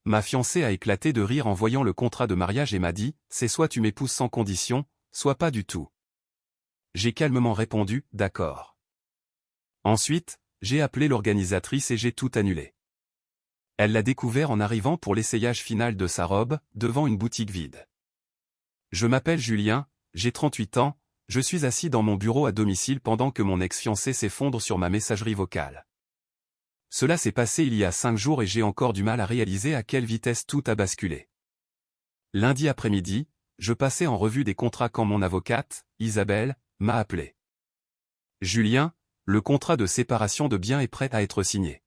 Ma fiancée a éclaté de rire en voyant le contrat de mariage et m'a dit, c'est soit tu m'épouses sans condition, soit pas du tout. J'ai calmement répondu, d'accord. Ensuite, j'ai appelé l'organisatrice et j'ai tout annulé. Elle l'a découvert en arrivant pour l'essayage final de sa robe, devant une boutique vide. Je m'appelle Julien, j'ai 38 ans, je suis assis dans mon bureau à domicile pendant que mon ex-fiancé s'effondre sur ma messagerie vocale. Cela s'est passé il y a 5 jours et j'ai encore du mal à réaliser à quelle vitesse tout a basculé. Lundi après-midi, je passais en revue des contrats quand mon avocate, Isabelle, m'a appelé. Julien, le contrat de séparation de biens est prêt à être signé.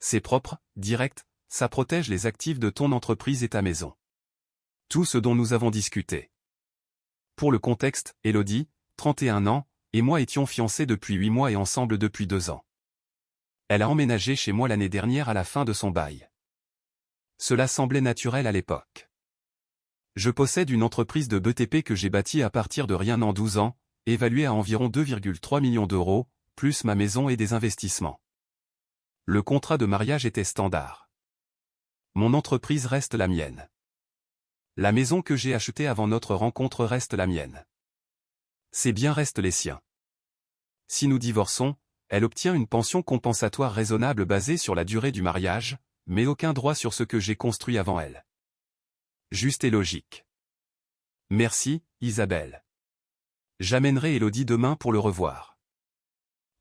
C'est propre, direct, ça protège les actifs de ton entreprise et ta maison. Tout ce dont nous avons discuté. Pour le contexte, Élodie, 31 ans, et moi étions fiancés depuis 8 mois et ensemble depuis 2 ans. Elle a emménagé chez moi l'année dernière à la fin de son bail. Cela semblait naturel à l'époque. Je possède une entreprise de BTP que j'ai bâtie à partir de rien en 12 ans, évaluée à environ 2,3 millions d'euros, plus ma maison et des investissements. Le contrat de mariage était standard. Mon entreprise reste la mienne. La maison que j'ai achetée avant notre rencontre reste la mienne. Ses biens restent les siens. Si nous divorçons, elle obtient une pension compensatoire raisonnable basée sur la durée du mariage, mais aucun droit sur ce que j'ai construit avant elle. Juste et logique. Merci, Isabelle. J'amènerai Élodie demain pour le revoir.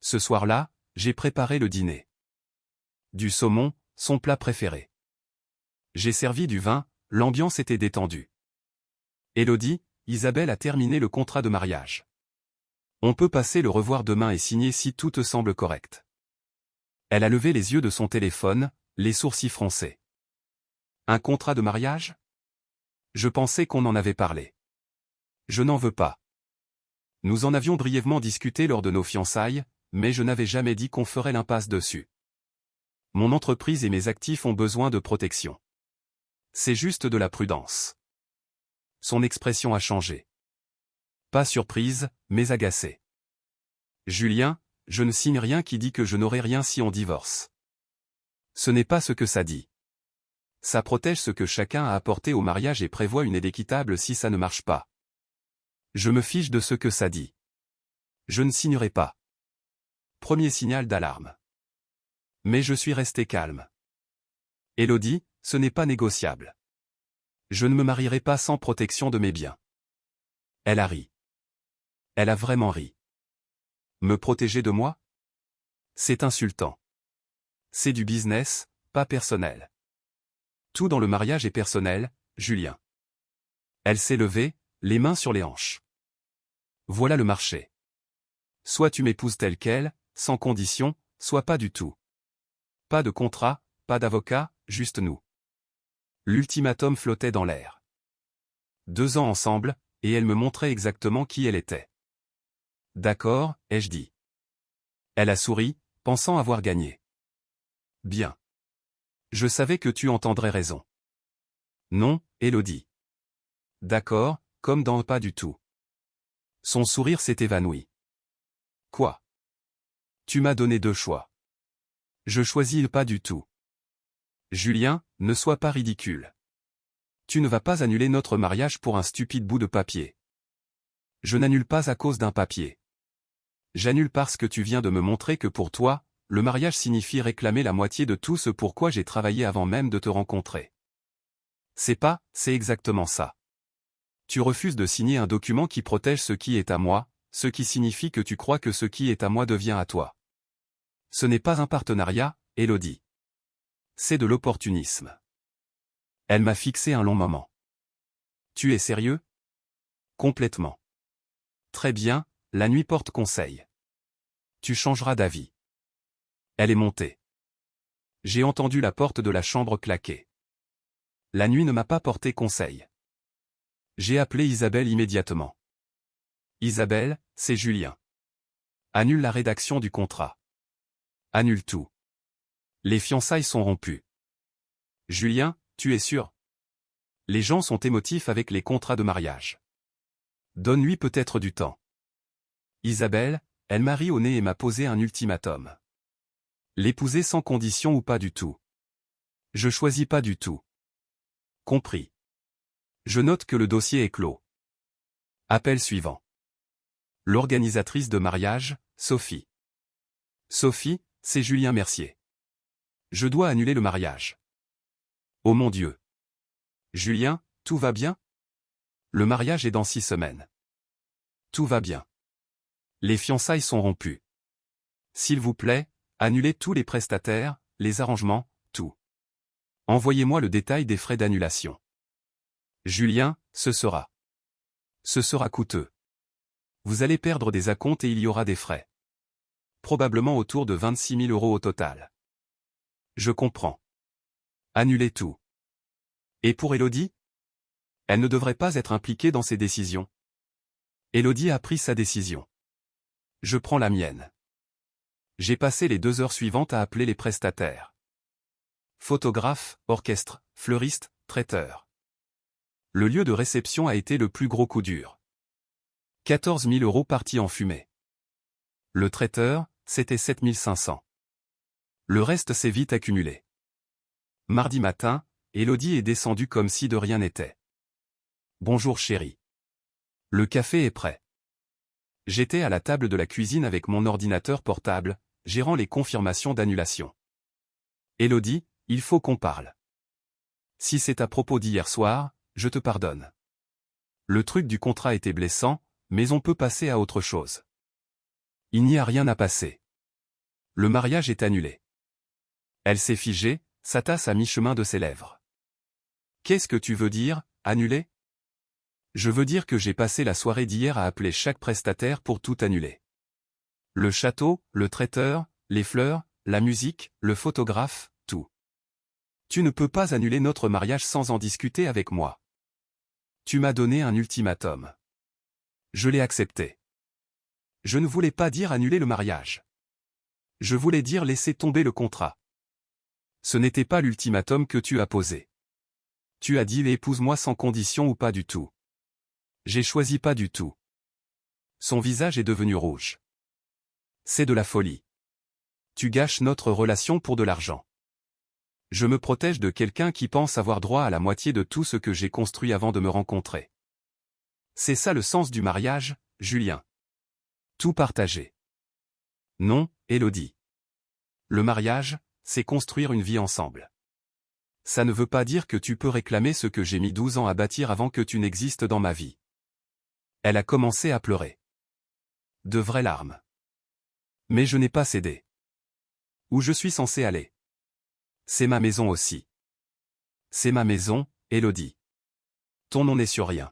Ce soir-là, j'ai préparé le dîner. Du saumon, son plat préféré. J'ai servi du vin, l'ambiance était détendue. Élodie, Isabelle a terminé le contrat de mariage. On peut passer le revoir demain et signer si tout te semble correct. Elle a levé les yeux de son téléphone, les sourcils froncés. Un contrat de mariage ? Je pensais qu'on en avait parlé. Je n'en veux pas. Nous en avions brièvement discuté lors de nos fiançailles, mais je n'avais jamais dit qu'on ferait l'impasse dessus. Mon entreprise et mes actifs ont besoin de protection. C'est juste de la prudence. Son expression a changé. Pas surprise, mais agacée. Julien, je ne signe rien qui dit que je n'aurai rien si on divorce. Ce n'est pas ce que ça dit. Ça protège ce que chacun a apporté au mariage et prévoit une aide équitable si ça ne marche pas. Je me fiche de ce que ça dit. Je ne signerai pas. Premier signal d'alarme. Mais je suis resté calme. Élodie, ce n'est pas négociable. Je ne me marierai pas sans protection de mes biens. Elle a ri. Elle a vraiment ri. Me protéger de moi ? C'est insultant. C'est du business, pas personnel. Tout dans le mariage est personnel, Julien. Elle s'est levée, les mains sur les hanches. Voilà le marché. Soit tu m'épouses telle quelle, sans condition, soit pas du tout. Pas de contrat, pas d'avocat, juste nous. L'ultimatum flottait dans l'air. 2 ans ensemble, et elle me montrait exactement qui elle était. D'accord, ai-je dit. Elle a souri, pensant avoir gagné. Bien. Je savais que tu entendrais raison. Non, Élodie. D'accord, comme dans pas du tout. Son sourire s'est évanoui. Quoi ? Tu m'as donné 2 choix. Je choisis pas du tout. Julien, ne sois pas ridicule. Tu ne vas pas annuler notre mariage pour un stupide bout de papier. Je n'annule pas à cause d'un papier. J'annule parce que tu viens de me montrer que pour toi, le mariage signifie réclamer la moitié de tout ce pour quoi j'ai travaillé avant même de te rencontrer. C'est exactement ça. Tu refuses de signer un document qui protège ce qui est à moi, ce qui signifie que tu crois que ce qui est à moi devient à toi. Ce n'est pas un partenariat, Élodie. C'est de l'opportunisme. Elle m'a fixé un long moment. Tu es sérieux ? Complètement. Très bien, la nuit porte conseil. Tu changeras d'avis. Elle est montée. J'ai entendu la porte de la chambre claquer. La nuit ne m'a pas porté conseil. J'ai appelé Isabelle immédiatement. Isabelle, c'est Julien. Annule la rédaction du contrat. Annule tout. Les fiançailles sont rompues. Julien, tu es sûr ? Les gens sont émotifs avec les contrats de mariage. Donne-lui peut-être du temps. Isabelle, elle m'a ri au nez et m'a posé un ultimatum. L'épouser sans condition ou pas du tout. Je choisis pas du tout. Compris. Je note que le dossier est clos. Appel suivant. L'organisatrice de mariage, Sophie. Sophie, c'est Julien Mercier. Je dois annuler le mariage. Oh mon Dieu. Julien, tout va bien? Le mariage est dans 6 semaines. Tout va bien. Les fiançailles sont rompues. S'il vous plaît, annulez tous les prestataires, les arrangements, tout. Envoyez-moi le détail des frais d'annulation. Julien, ce sera coûteux. Vous allez perdre des acomptes et il y aura des frais. Probablement autour de 26 000 € au total. Je comprends. Annulez tout. Et pour Élodie? Elle ne devrait pas être impliquée dans ces décisions. Élodie a pris sa décision. Je prends la mienne. J'ai passé les 2 heures suivantes à appeler les prestataires. Photographe, orchestre, fleuriste, traiteur. Le lieu de réception a été le plus gros coup dur. 14 000 € partis en fumée. Le traiteur, c'était 7 500. Le reste s'est vite accumulé. Mardi matin, Élodie est descendue comme si de rien n'était. Bonjour chérie. Le café est prêt. J'étais à la table de la cuisine avec mon ordinateur portable, gérant les confirmations d'annulation. Élodie, il faut qu'on parle. Si c'est à propos d'hier soir, je te pardonne. Le truc du contrat était blessant, mais on peut passer à autre chose. Il n'y a rien à passer. Le mariage est annulé. Elle s'est figée, sa tasse à mi-chemin de ses lèvres. Qu'est-ce que tu veux dire, annuler? Je veux dire que j'ai passé la soirée d'hier à appeler chaque prestataire pour tout annuler. Le château, le traiteur, les fleurs, la musique, le photographe, tout. Tu ne peux pas annuler notre mariage sans en discuter avec moi. Tu m'as donné un ultimatum. Je l'ai accepté. Je ne voulais pas dire annuler le mariage. Je voulais dire laisser tomber le contrat. Ce n'était pas l'ultimatum que tu as posé. Tu as dit épouse-moi sans condition ou pas du tout. J'ai choisi pas du tout. Son visage est devenu rouge. C'est de la folie. Tu gâches notre relation pour de l'argent. Je me protège de quelqu'un qui pense avoir droit à la moitié de tout ce que j'ai construit avant de me rencontrer. C'est ça le sens du mariage, Julien. Tout partager. Non, Élodie. Le mariage, c'est construire une vie ensemble. Ça ne veut pas dire que tu peux réclamer ce que j'ai mis 12 ans à bâtir avant que tu n'existes dans ma vie. Elle a commencé à pleurer. De vraies larmes. Mais je n'ai pas cédé. Où je suis censé aller? C'est ma maison aussi. C'est ma maison, Élodie. Ton nom n'est sur rien.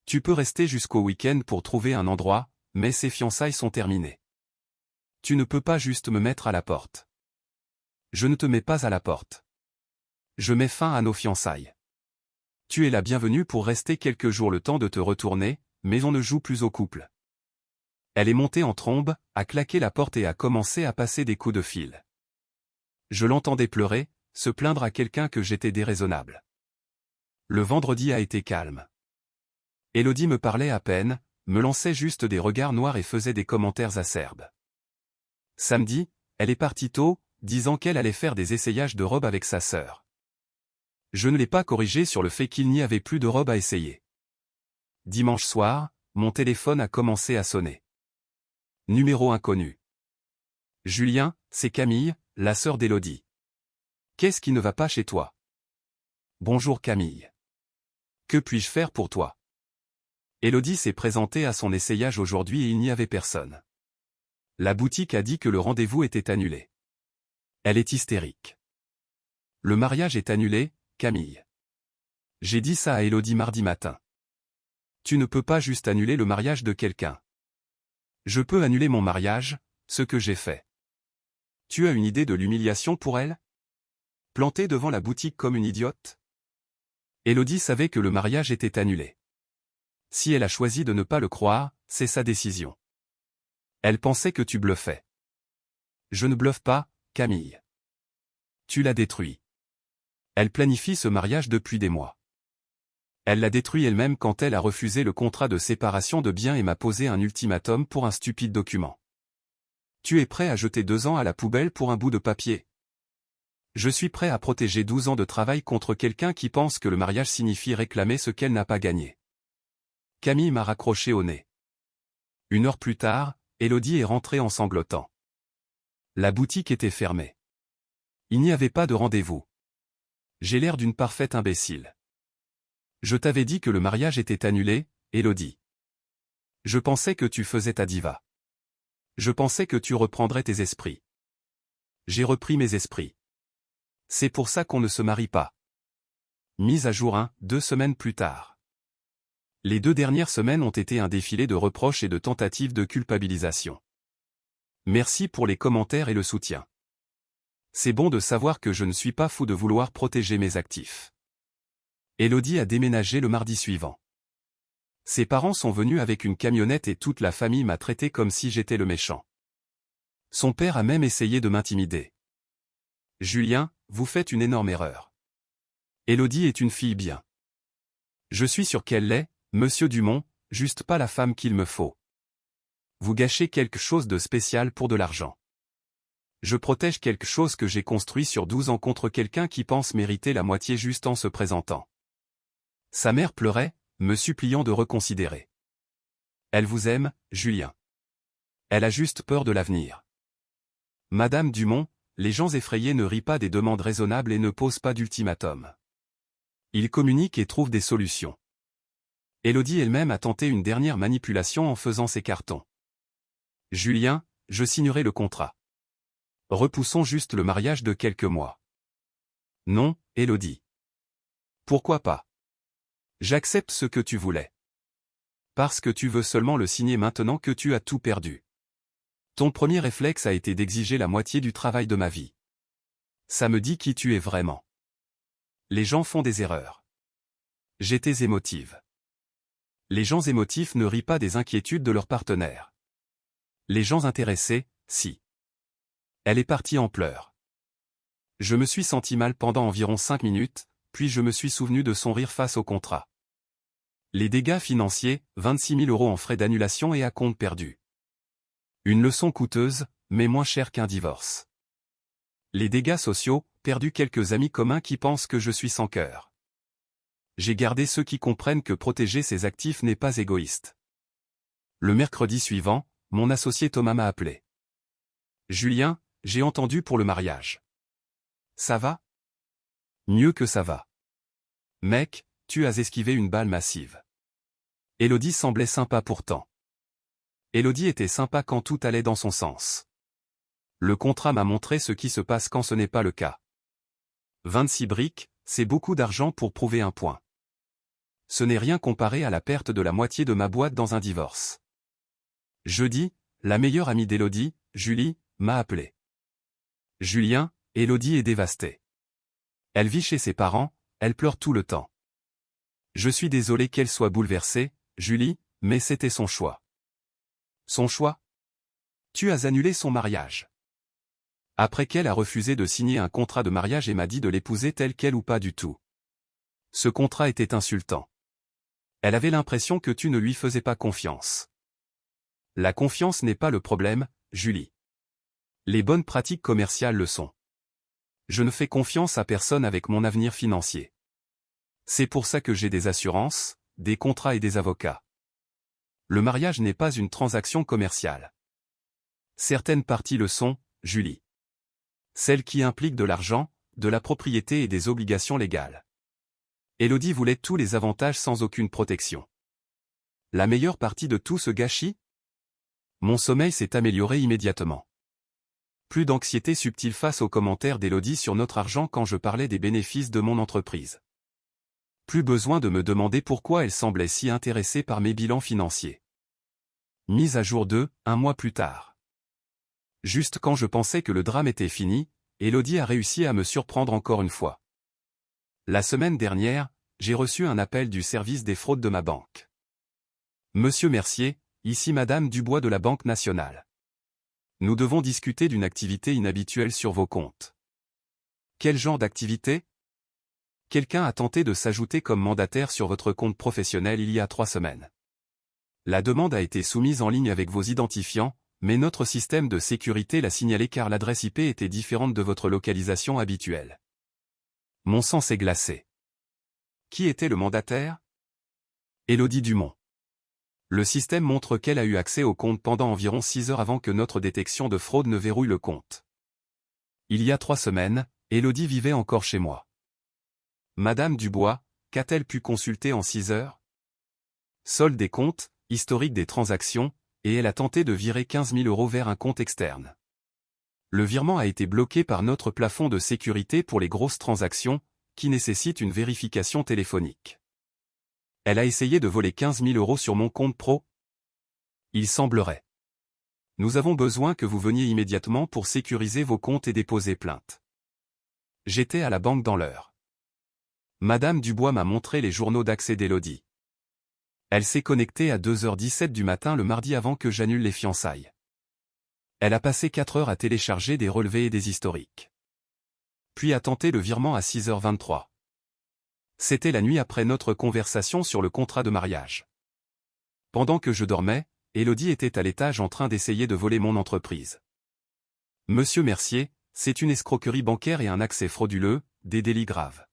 Tu peux rester jusqu'au week-end pour trouver un endroit, mais ces fiançailles sont terminées. Tu ne peux pas juste me mettre à la porte. Je ne te mets pas à la porte. Je mets fin à nos fiançailles. Tu es la bienvenue pour rester quelques jours le temps de te retourner, mais on ne joue plus au couple. Elle est montée en trombe, a claqué la porte et a commencé à passer des coups de fil. Je l'entendais pleurer, se plaindre à quelqu'un que j'étais déraisonnable. Le vendredi a été calme. Élodie me parlait à peine, me lançait juste des regards noirs et faisait des commentaires acerbes. Samedi, elle est partie tôt, disant qu'elle allait faire des essayages de robes avec sa sœur. Je ne l'ai pas corrigée sur le fait qu'il n'y avait plus de robes à essayer. Dimanche soir, mon téléphone a commencé à sonner. Numéro inconnu. Julien, c'est Camille, la sœur d'Élodie. Qu'est-ce qui ne va pas chez toi? Bonjour Camille. Que puis-je faire pour toi? Élodie s'est présentée à son essayage aujourd'hui et il n'y avait personne. La boutique a dit que le rendez-vous était annulé. Elle est hystérique. Le mariage est annulé, Camille. J'ai dit ça à Élodie mardi matin. Tu ne peux pas juste annuler le mariage de quelqu'un. Je peux annuler mon mariage, ce que j'ai fait. Tu as une idée de l'humiliation pour elle? Plantée devant la boutique comme une idiote? Élodie savait que le mariage était annulé. Si elle a choisi de ne pas le croire, c'est sa décision. Elle pensait que tu bluffais. Je ne bluffe pas, Camille. Tu l'as détruit. Elle planifie ce mariage depuis des mois. Elle l'a détruit elle-même quand elle a refusé le contrat de séparation de biens et m'a posé un ultimatum pour un stupide document. Tu es prêt à jeter 2 ans à la poubelle pour un bout de papier? Je suis prêt à protéger 12 ans de travail contre quelqu'un qui pense que le mariage signifie réclamer ce qu'elle n'a pas gagné. Camille m'a raccroché au nez. 1 heure plus tard, Élodie est rentrée en sanglotant. La boutique était fermée. Il n'y avait pas de rendez-vous. J'ai l'air d'une parfaite imbécile. Je t'avais dit que le mariage était annulé, Élodie. Je pensais que tu faisais ta diva. Je pensais que tu reprendrais tes esprits. J'ai repris mes esprits. C'est pour ça qu'on ne se marie pas. Mise à jour 2 semaines plus tard. Les 2 dernières semaines ont été un défilé de reproches et de tentatives de culpabilisation. Merci pour les commentaires et le soutien. C'est bon de savoir que je ne suis pas fou de vouloir protéger mes actifs. Élodie a déménagé le mardi suivant. Ses parents sont venus avec une camionnette et toute la famille m'a traité comme si j'étais le méchant. Son père a même essayé de m'intimider. Julien, vous faites une énorme erreur. Élodie est une fille bien. Je suis sûr qu'elle l'est, monsieur Dumont, juste pas la femme qu'il me faut. Vous gâchez quelque chose de spécial pour de l'argent. Je protège quelque chose que j'ai construit sur 12 ans contre quelqu'un qui pense mériter la moitié juste en se présentant. Sa mère pleurait, me suppliant de reconsidérer. Elle vous aime, Julien. Elle a juste peur de l'avenir. Madame Dumont, les gens effrayés ne rient pas des demandes raisonnables et ne posent pas d'ultimatum. Ils communiquent et trouvent des solutions. Élodie elle-même a tenté une dernière manipulation en faisant ses cartons. Julien, je signerai le contrat. Repoussons juste le mariage de quelques mois. Non, Élodie. Pourquoi pas? J'accepte ce que tu voulais. Parce que tu veux seulement le signer maintenant que tu as tout perdu. Ton premier réflexe a été d'exiger la moitié du travail de ma vie. Ça me dit qui tu es vraiment. Les gens font des erreurs. J'étais émotive. Les gens émotifs ne rient pas des inquiétudes de leur partenaire. Les gens intéressés, si. Elle est partie en pleurs. Je me suis senti mal pendant environ 5 minutes, puis je me suis souvenu de son rire face au contrat. Les dégâts financiers, 26 000 € en frais d'annulation et à compte perdu. Une leçon coûteuse, mais moins chère qu'un divorce. Les dégâts sociaux, perdu quelques amis communs qui pensent que je suis sans cœur. J'ai gardé ceux qui comprennent que protéger ses actifs n'est pas égoïste. Le mercredi suivant, mon associé Thomas m'a appelé. Julien, j'ai entendu pour le mariage. Ça va? Mieux que ça va. Mec, tu as esquivé une balle massive. Élodie semblait sympa pourtant. Élodie était sympa quand tout allait dans son sens. Le contrat m'a montré ce qui se passe quand ce n'est pas le cas. 26 briques, c'est beaucoup d'argent pour prouver un point. Ce n'est rien comparé à la perte de la moitié de ma boîte dans un divorce. Jeudi, la meilleure amie d'Élodie, Julie, m'a appelé. Julien, Élodie est dévastée. Elle vit chez ses parents, elle pleure tout le temps. Je suis désolé qu'elle soit bouleversée, Julie, mais c'était son choix. Son choix? Tu as annulé son mariage. Après qu'elle a refusé de signer un contrat de mariage et m'a dit de l'épouser telle qu'elle ou pas du tout. Ce contrat était insultant. Elle avait l'impression que tu ne lui faisais pas confiance. La confiance n'est pas le problème, Julie. Les bonnes pratiques commerciales le sont. Je ne fais confiance à personne avec mon avenir financier. C'est pour ça que j'ai des assurances, des contrats et des avocats. Le mariage n'est pas une transaction commerciale. Certaines parties le sont, Julie. Celles qui impliquent de l'argent, de la propriété et des obligations légales. Élodie voulait tous les avantages sans aucune protection. La meilleure partie de tout ce gâchis? Mon sommeil s'est amélioré immédiatement. Plus d'anxiété subtile face aux commentaires d'Élodie sur notre argent quand je parlais des bénéfices de mon entreprise. Plus besoin de me demander pourquoi elle semblait si intéressée par mes bilans financiers. Mise à jour 1 mois plus tard. Juste quand je pensais que le drame était fini, Élodie a réussi à me surprendre encore une fois. La semaine dernière, j'ai reçu un appel du service des fraudes de ma banque. Monsieur Mercier, ici Madame Dubois de la Banque Nationale. Nous devons discuter d'une activité inhabituelle sur vos comptes. Quel genre d'activité? Quelqu'un a tenté de s'ajouter comme mandataire sur votre compte professionnel il y a 3 semaines. La demande a été soumise en ligne avec vos identifiants, mais notre système de sécurité l'a signalé car l'adresse IP était différente de votre localisation habituelle. Mon sang s'est glacé. Qui était le mandataire? Élodie Dumont. Le système montre qu'elle a eu accès au compte pendant environ 6 heures avant que notre détection de fraude ne verrouille le compte. Il y a 3 semaines, Élodie vivait encore chez moi. Madame Dubois, qu'a-t-elle pu consulter en 6 heures? Solde des comptes, historique des transactions, et elle a tenté de virer 15 000 € vers un compte externe. Le virement a été bloqué par notre plafond de sécurité pour les grosses transactions, qui nécessitent une vérification téléphonique. Elle a essayé de voler 15 000 € sur mon compte pro? Il semblerait. Nous avons besoin que vous veniez immédiatement pour sécuriser vos comptes et déposer plainte. J'étais à la banque dans l'heure. Madame Dubois m'a montré les journaux d'accès d'Élodie. Elle s'est connectée à 2h17 du matin le mardi avant que j'annule les fiançailles. Elle a passé 4 heures à télécharger des relevés et des historiques. Puis a tenté le virement à 6h23. C'était la nuit après notre conversation sur le contrat de mariage. Pendant que je dormais, Élodie était à l'étage en train d'essayer de voler mon entreprise. Monsieur Mercier, c'est une escroquerie bancaire et un accès frauduleux, des délits graves.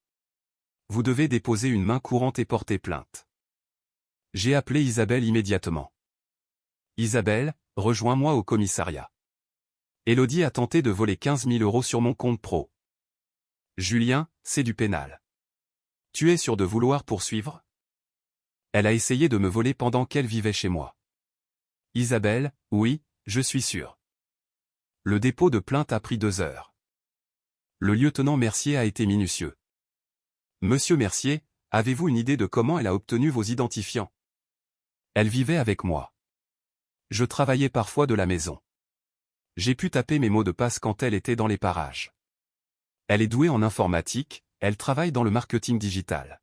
Vous devez déposer une main courante et porter plainte. J'ai appelé Isabelle immédiatement. Isabelle, rejoins-moi au commissariat. Élodie a tenté de voler 15 000 € sur mon compte pro. Julien, c'est du pénal. Tu es sûr de vouloir poursuivre? Elle a essayé de me voler pendant qu'elle vivait chez moi. Isabelle, oui, je suis sûr. Le dépôt de plainte a pris 2 heures. Le lieutenant Mercier a été minutieux. Monsieur Mercier, avez-vous une idée de comment elle a obtenu vos identifiants? Elle vivait avec moi. Je travaillais parfois de la maison. J'ai pu taper mes mots de passe quand elle était dans les parages. Elle est douée en informatique, elle travaille dans le marketing digital.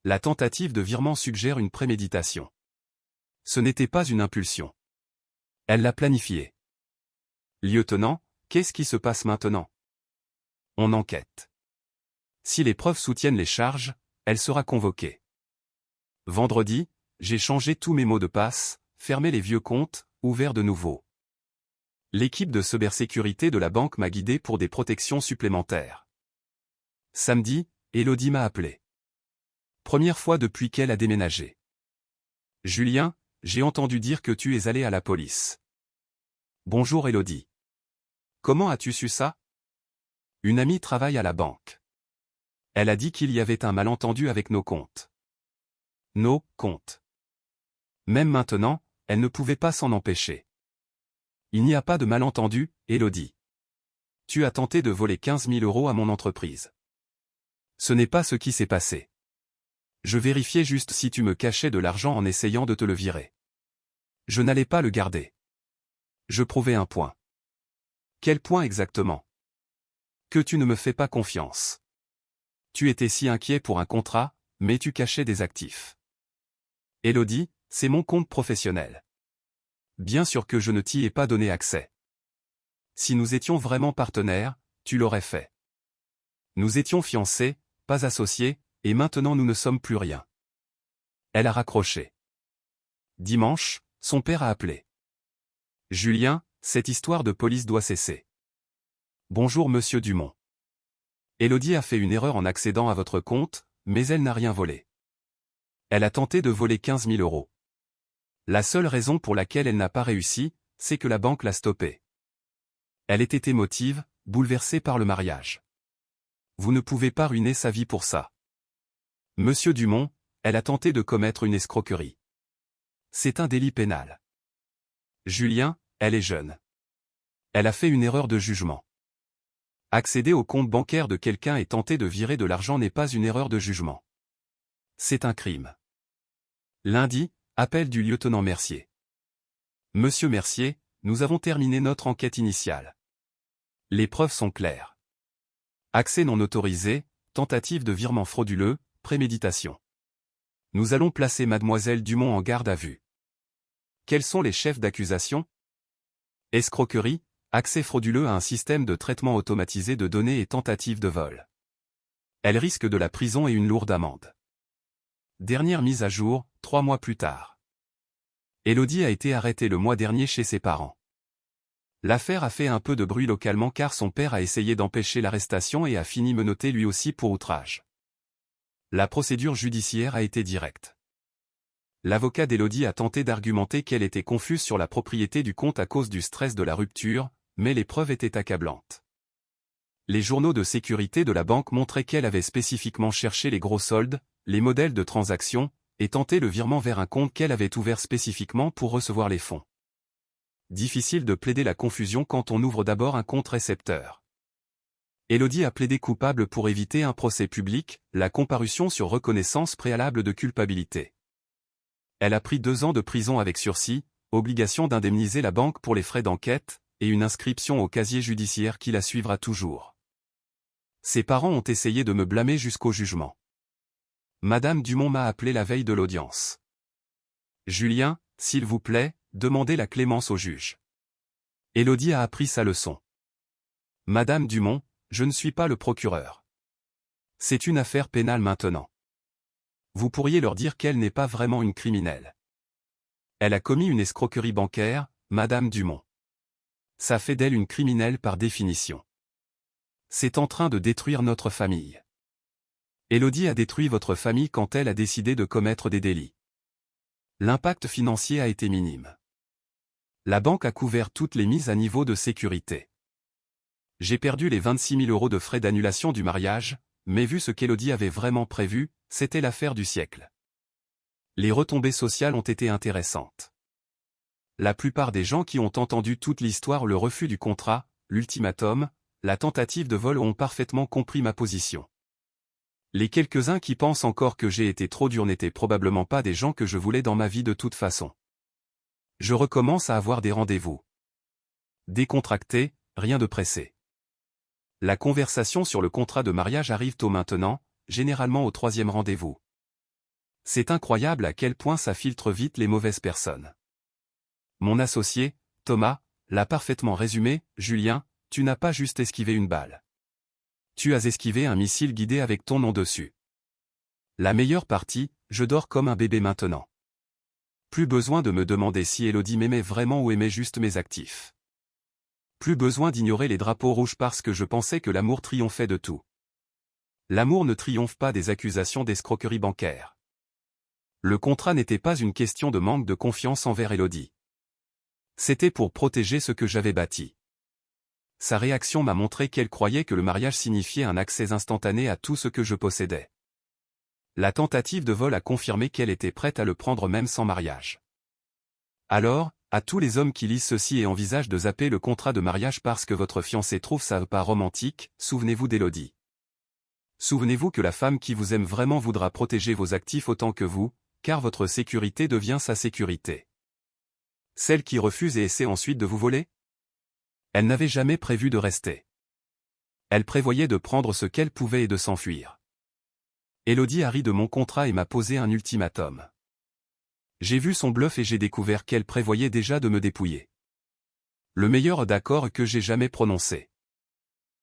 La tentative de virement suggère une préméditation. Ce n'était pas une impulsion. Elle l'a planifié. Lieutenant, qu'est-ce qui se passe maintenant? On enquête. Si les preuves soutiennent les charges, elle sera convoquée. Vendredi, j'ai changé tous mes mots de passe, fermé les vieux comptes, ouvert de nouveaux. L'équipe de cybersécurité de la banque m'a guidé pour des protections supplémentaires. Samedi, Élodie m'a appelé. Première fois depuis qu'elle a déménagé. Julien, j'ai entendu dire que tu es allé à la police. Bonjour Élodie. Comment as-tu su ça? Une amie travaille à la banque. Elle a dit qu'il y avait un malentendu avec nos comptes. Nos comptes. Même maintenant, elle ne pouvait pas s'en empêcher. Il n'y a pas de malentendu, Élodie. Tu as tenté de voler 15 000 € à mon entreprise. Ce n'est pas ce qui s'est passé. Je vérifiais juste si tu me cachais de l'argent en essayant de te le virer. Je n'allais pas le garder. Je prouvais un point. Quel point exactement? Que tu ne me fais pas confiance. Tu étais si inquiet pour un contrat, mais tu cachais des actifs. Élodie, c'est mon compte professionnel. Bien sûr que je ne t'y ai pas donné accès. Si nous étions vraiment partenaires, tu l'aurais fait. Nous étions fiancés, pas associés, et maintenant nous ne sommes plus rien. Elle a raccroché. Dimanche, son père a appelé. Julien, cette histoire de police doit cesser. Bonjour monsieur Dumont. Élodie a fait une erreur en accédant à votre compte, mais elle n'a rien volé. Elle a tenté de voler 15 000 €. La seule raison pour laquelle elle n'a pas réussi, c'est que la banque l'a stoppée. Elle était émotive, bouleversée par le mariage. Vous ne pouvez pas ruiner sa vie pour ça. Monsieur Dumont, elle a tenté de commettre une escroquerie. C'est un délit pénal. Julien, elle est jeune. Elle a fait une erreur de jugement. Accéder au compte bancaire de quelqu'un et tenter de virer de l'argent n'est pas une erreur de jugement. C'est un crime. Lundi, appel du lieutenant Mercier. Monsieur Mercier, nous avons terminé notre enquête initiale. Les preuves sont claires. Accès non autorisé, tentative de virement frauduleux, préméditation. Nous allons placer mademoiselle Dumont en garde à vue. Quels sont les chefs d'accusation? Escroquerie, accès frauduleux à un système de traitement automatisé de données et tentative de vol. Elle risque de la prison et une lourde amende. Dernière mise à jour, 3 mois plus tard. Élodie a été arrêtée le mois dernier chez ses parents. L'affaire a fait un peu de bruit localement car son père a essayé d'empêcher l'arrestation et a fini menotté lui aussi pour outrage. La procédure judiciaire a été directe. L'avocat d'Élodie a tenté d'argumenter qu'elle était confuse sur la propriété du compte à cause du stress de la rupture, mais les preuves étaient accablantes. Les journaux de sécurité de la banque montraient qu'elle avait spécifiquement cherché les gros soldes, les modèles de transactions, et tenté le virement vers un compte qu'elle avait ouvert spécifiquement pour recevoir les fonds. Difficile de plaider la confusion quand on ouvre d'abord un compte récepteur. Élodie a plaidé coupable pour éviter un procès public, la comparution sur reconnaissance préalable de culpabilité. Elle a pris 2 ans de prison avec sursis, obligation d'indemniser la banque pour les frais d'enquête, et une inscription au casier judiciaire qui la suivra toujours. Ses parents ont essayé de me blâmer jusqu'au jugement. Madame Dumont m'a appelé la veille de l'audience. Julien, s'il vous plaît, demandez la clémence au juge. Élodie a appris sa leçon. Madame Dumont, je ne suis pas le procureur. C'est une affaire pénale maintenant. Vous pourriez leur dire qu'elle n'est pas vraiment une criminelle. Elle a commis une escroquerie bancaire, Madame Dumont. Ça fait d'elle une criminelle par définition. C'est en train de détruire notre famille. Élodie a détruit votre famille quand elle a décidé de commettre des délits. L'impact financier a été minime. La banque a couvert toutes les mises à niveau de sécurité. J'ai perdu les 26 000 € de frais d'annulation du mariage, mais vu ce qu'Élodie avait vraiment prévu, c'était l'affaire du siècle. Les retombées sociales ont été intéressantes. La plupart des gens qui ont entendu toute l'histoire, le refus du contrat, l'ultimatum, la tentative de vol ont parfaitement compris ma position. Les quelques-uns qui pensent encore que j'ai été trop dur n'étaient probablement pas des gens que je voulais dans ma vie de toute façon. Je recommence à avoir des rendez-vous. Décontracté, rien de pressé. La conversation sur le contrat de mariage arrive tôt maintenant, généralement au 3e rendez-vous. C'est incroyable à quel point ça filtre vite les mauvaises personnes. Mon associé, Thomas, l'a parfaitement résumé, Julien, tu n'as pas juste esquivé une balle. Tu as esquivé un missile guidé avec ton nom dessus. La meilleure partie, je dors comme un bébé maintenant. Plus besoin de me demander si Élodie m'aimait vraiment ou aimait juste mes actifs. Plus besoin d'ignorer les drapeaux rouges parce que je pensais que l'amour triomphait de tout. L'amour ne triomphe pas des accusations d'escroquerie bancaire. Le contrat n'était pas une question de manque de confiance envers Élodie. C'était pour protéger ce que j'avais bâti. Sa réaction m'a montré qu'elle croyait que le mariage signifiait un accès instantané à tout ce que je possédais. La tentative de vol a confirmé qu'elle était prête à le prendre même sans mariage. Alors, à tous les hommes qui lisent ceci et envisagent de zapper le contrat de mariage parce que votre fiancé trouve ça pas romantique, souvenez-vous d'Élodie. Souvenez-vous que la femme qui vous aime vraiment voudra protéger vos actifs autant que vous, car votre sécurité devient sa sécurité. Celle qui refuse et essaie ensuite de vous voler? Elle n'avait jamais prévu de rester. Elle prévoyait de prendre ce qu'elle pouvait et de s'enfuir. Élodie a ri de mon contrat et m'a posé un ultimatum. J'ai vu son bluff et j'ai découvert qu'elle prévoyait déjà de me dépouiller. Le meilleur d'accord que j'ai jamais prononcé.